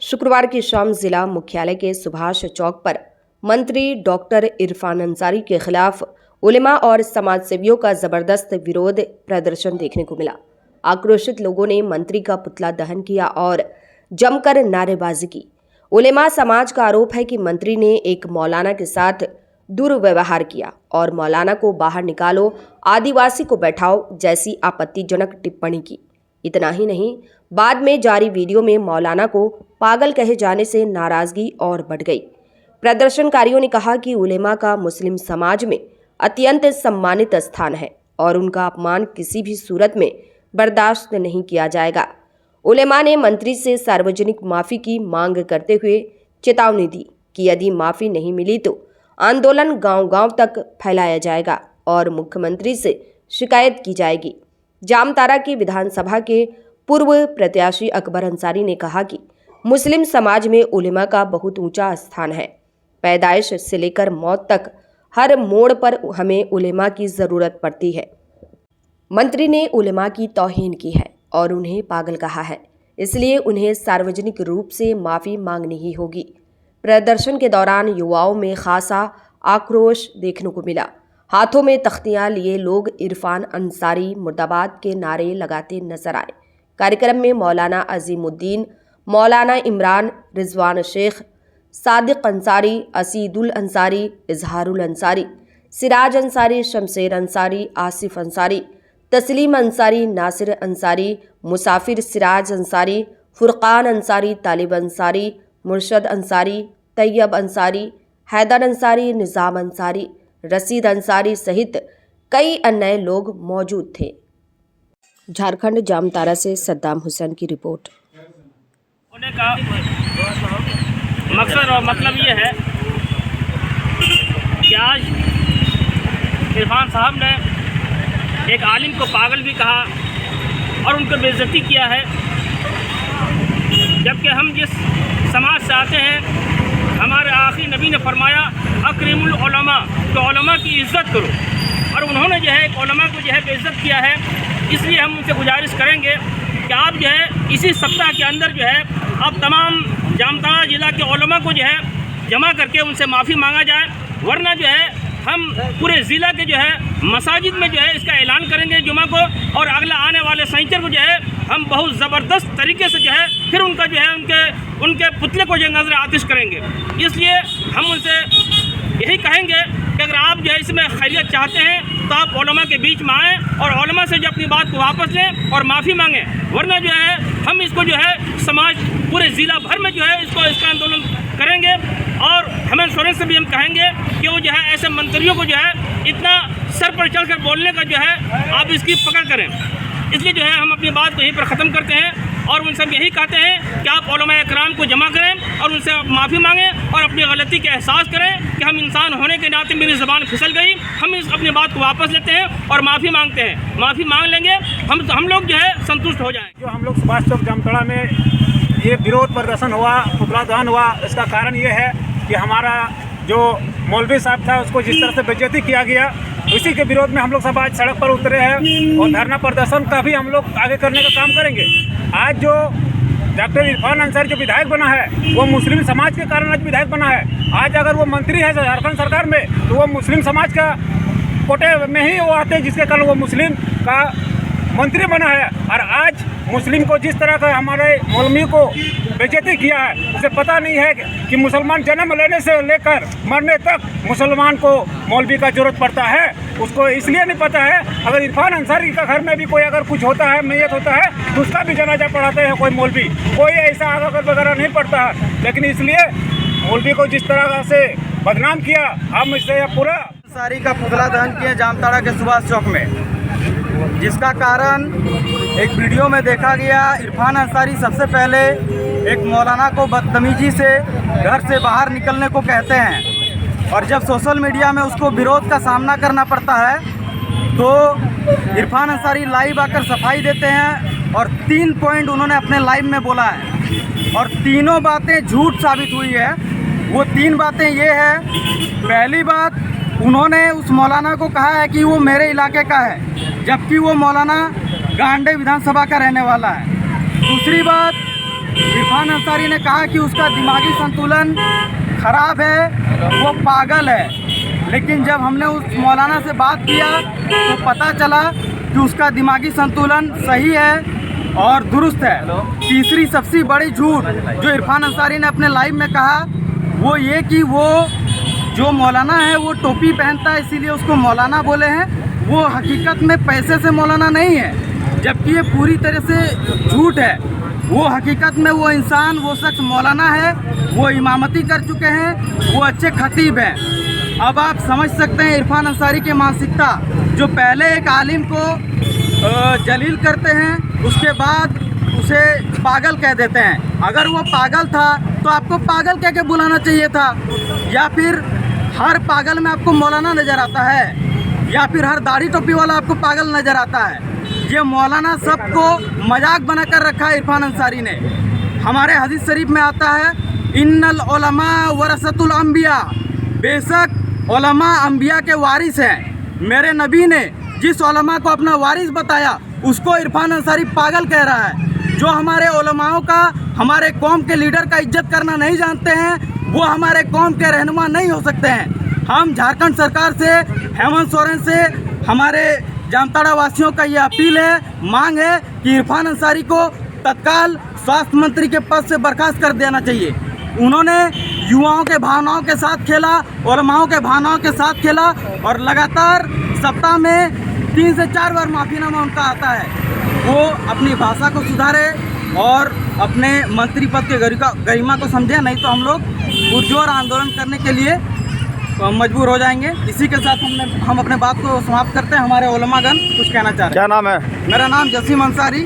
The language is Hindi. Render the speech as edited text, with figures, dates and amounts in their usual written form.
शुक्रवार की शाम जिला मुख्यालय के सुभाष चौक पर मंत्री डॉक्टर इरफान अंसारी के खिलाफ उलेमा और समाजसेवियों का जबरदस्त विरोध प्रदर्शन देखने को मिला। आक्रोशित लोगों ने मंत्री का पुतला दहन किया और जमकर नारेबाजी की। उलेमा समाज का आरोप है कि मंत्री ने एक मौलाना के साथ दुर्व्यवहार किया और मौलाना को बाहर निकालो, आदिवासी को बैठाओ जैसी आपत्तिजनक टिप्पणी की। इतना ही नहीं, बाद में जारी वीडियो में मौलाना को पागल कहे जाने से नाराजगी और बढ़ गई। प्रदर्शनकारियों ने कहा कि उलेमा का मुस्लिम समाज में अत्यंत सम्मानित स्थान है और उनका अपमान किसी भी सूरत में बर्दाश्त नहीं किया जाएगा। उलेमा ने मंत्री से सार्वजनिक माफ़ी की मांग करते हुए चेतावनी दी कि यदि माफ़ी नहीं मिली तो आंदोलन गांव-गांव तक फैलाया जाएगा और मुख्यमंत्री से शिकायत की जाएगी। जामताड़ा की विधानसभा के पूर्व प्रत्याशी अकबर अंसारी ने कहा कि मुस्लिम समाज में उलेमा का बहुत ऊंचा स्थान है। पैदाइश से लेकर मौत तक हर मोड़ पर हमें उलेमा की ज़रूरत पड़ती है। मंत्री ने उलेमा की तौहीन की है और उन्हें पागल कहा है, इसलिए उन्हें सार्वजनिक रूप से माफ़ी मांगनी ही होगी। प्रदर्शन के दौरान युवाओं में खासा आक्रोश देखने को मिला। हाथों में तख्तियां लिए लोग इरफान अंसारी मुर्दाबाद के नारे लगाते नजर आए। कार्यक्रम में मौलाना अजीमुद्दीन, मौलाना इमरान, रिजवान शेख, सादिक अंसारी, असीदुल अंसारी, इजहारुल अंसारी, सिराज अंसारी, शमशेर अंसारी, आसिफ अंसारी, तस्लीम अंसारी, नासिर अंसारी, मुसाफिर सिराज अंसारी, फुरकान अंसारी, तालिब अंसारी, मुर्शद अंसारी, तैयब अंसारी, हैदर अंसारी, निज़ाम अंसारी, रसीद अंसारी सहित कई अन्य लोग मौजूद थे। झारखंड जामताड़ा से सद्दाम हुसैन की रिपोर्ट। होने का मकसद और मतलब ये है कि आज इरफान साहब ने एक आलिम को पागल भी कहा और उनको बेइज्जती किया है, जबकि हम जिस समाज से आते हैं, हमारे आखिरी नबी ने फरमाया अकरिमुल उलमा, तो उलमा की इज़्ज़त करो, और उन्होंने जो है एक उलमा को जो है बेइज्जत किया है। इसलिए हम उनसे गुजारिश करेंगे कि आप जो है इसी सप्ताह के अंदर जो है अब तमाम जामताड़ा जिला के उलमा को जो है जमा करके उनसे माफ़ी मांगा जाए, वरना जो है हम पूरे ज़िला के जो है मसाजिद में जो है इसका ऐलान करेंगे जुमा को, और अगला आने वाले शनिचर को जो है हम बहुत ज़बरदस्त तरीके से जो है फिर उनका जो है उनके पुतले को जो नज़र आतिश करेंगे। इसलिए हम उनसे यही कहेंगे कि अगर आप जो है इसमें खैरियत चाहते हैं तो आप उलमा के बीच में आएँ और उलमा से जो अपनी बात को वापस लें और माफ़ी मांगें, वरना जो है हम इसको जो है समाज पूरे ज़िला भर में जो है इसका आंदोलन करेंगे। और हेमंत सोरेन से भी हम कहेंगे कि वो जो है ऐसे मंत्रियों को जो है इतना सर पर चढ़कर बोलने का जो है आप इसकी पकड़ करें। इसलिए जो है हम अपनी बात को यहीं पर ख़त्म करते हैं और उनसे हम यही कहते हैं कि आप उलमा इकराम को जमा करें और उनसे माफ़ी मांगें और अपनी गलती का एहसास करें कि हम इंसान होने के नाते मेरी ज़बान फिसल गई, हम अपनी बात को वापस लेते हैं और माफ़ी मांगते हैं। माफ़ी मांग लेंगे हम लोग जो है संतुष्ट हो जाएँ। जो हम लोग सुभाष चौक जामताड़ा में ये विरोध प्रदर्शन हुआ, पुतला दहन हुआ, इसका कारण ये है कि हमारा जो मौलवी साहब था उसको जिस तरह से बेइज्जती किया गया, उसी के विरोध में हम लोग सब आज सड़क पर उतरे हैं और धरना प्रदर्शन का भी हम लोग आगे करने का काम करेंगे। आज जो डॉक्टर इरफान अंसारी जो विधायक बना है वो मुस्लिम समाज के कारण आज विधायक बना है। आज अगर वो मंत्री है झारखंड सरकार में तो वो मुस्लिम समाज का कोटे में ही वो आते हैं, जिसके कारण वो मुस्लिम का मंत्री बना है। और आज मुस्लिम को जिस तरह का हमारे मौलवी को बेइज्जती किया है, उसे पता नहीं है कि मुसलमान जन्म लेने से लेकर मरने तक मुसलमान को मौलवी का जरूरत पड़ता है। उसको इसलिए नहीं पता है, अगर इरफान अंसारी का घर में भी कोई अगर कुछ होता है, मैयत होता है, तो उसका भी जनाजा पढ़ाते हैं कोई मौलवी, कोई ऐसा आगा वगैरह नहीं पड़ता है। लेकिन इसलिए मौलवी को जिस तरह से बदनाम किया, हम इससे पूरा अंसारी का पुतला दहन किए जामताड़ा के सुभाष चौक में, जिसका कारण एक वीडियो में देखा गया। इरफान अंसारी सबसे पहले एक मौलाना को बदतमीजी से घर से बाहर निकलने को कहते हैं, और जब सोशल मीडिया में उसको विरोध का सामना करना पड़ता है तो इरफान अंसारी लाइव आकर सफाई देते हैं और 3 पॉइंट उन्होंने अपने लाइव में बोला है और तीनों बातें झूठ साबित हुई है। वो 3 बातें ये है, पहली बात उन्होंने उस मौलाना को कहा है कि वो मेरे इलाके का है, जबकि वो मौलाना गांडे विधानसभा का रहने वाला है। दूसरी बात, इरफान अंसारी ने कहा कि उसका दिमागी संतुलन खराब है, वो पागल है। लेकिन जब हमने उस मौलाना से बात किया तो पता चला कि उसका दिमागी संतुलन सही है और दुरुस्त है। तीसरी सबसे बड़ी झूठ जो इरफान अंसारी ने अपने लाइव में कहा वो ये कि वो जो मौलाना है वो टोपी पहनता है इसीलिए उसको मौलाना बोले हैं। वो हकीकत में पैसे से मौलाना नहीं है, जबकि ये पूरी तरह से झूठ है। वो हकीकत में वो इंसान, वो शख्स मौलाना है, वो इमामती कर चुके हैं, वो अच्छे खतीब हैं। अब आप समझ सकते हैं इरफान अंसारी की मानसिकता, जो पहले एक आलिम को जलील करते हैं उसके बाद उसे पागल कह देते हैं। अगर वो पागल था तो आपको पागल कह के बुलाना चाहिए था, या फिर हर पागल में आपको मौलाना नज़र आता है, या फिर हर दाढ़ी टोपी वाला आपको पागल नज़र आता है। ये मौलाना सबको मजाक बनाकर रखा है इरफान अंसारी ने। हमारे हदीस शरीफ में आता है इन्नल उलमा वरसतुल अंबिया, बेशक उलमा अंबिया के वारिस हैं। मेरे नबी ने जिस उलमा को अपना वारिस बताया उसको इरफान अंसारी पागल कह रहा है। जो हमारे उलमाओं का, हमारे कौम के लीडर का इज्जत करना नहीं जानते हैं वो हमारे कौम के रहनुमा नहीं हो सकते हैं। हम झारखंड सरकार से, हेमंत सोरेन से, हमारे जामताड़ा वासियों का ये अपील है, मांग है कि इरफान अंसारी को तत्काल स्वास्थ्य मंत्री के पद से बर्खास्त कर देना चाहिए। उन्होंने युवाओं के भावनाओं के साथ खेला, उलमाओं के भावनाओं के साथ खेला और लगातार सप्ताह में 3 से 4 बार माफ़ीनामा उनका आता है। वो अपनी भाषा को सुधारे और अपने मंत्री पद के गरिमा को समझे, नहीं तो हम लोग पुरजोर आंदोलन करने के लिए मजबूर हो जाएंगे। इसी के साथ हम अपने बात को समाप्त करते हैं। हमारे उलमागण कुछ कहना चाह रहे हैं। क्या नाम है? मेरा नाम जसीम अंसारी।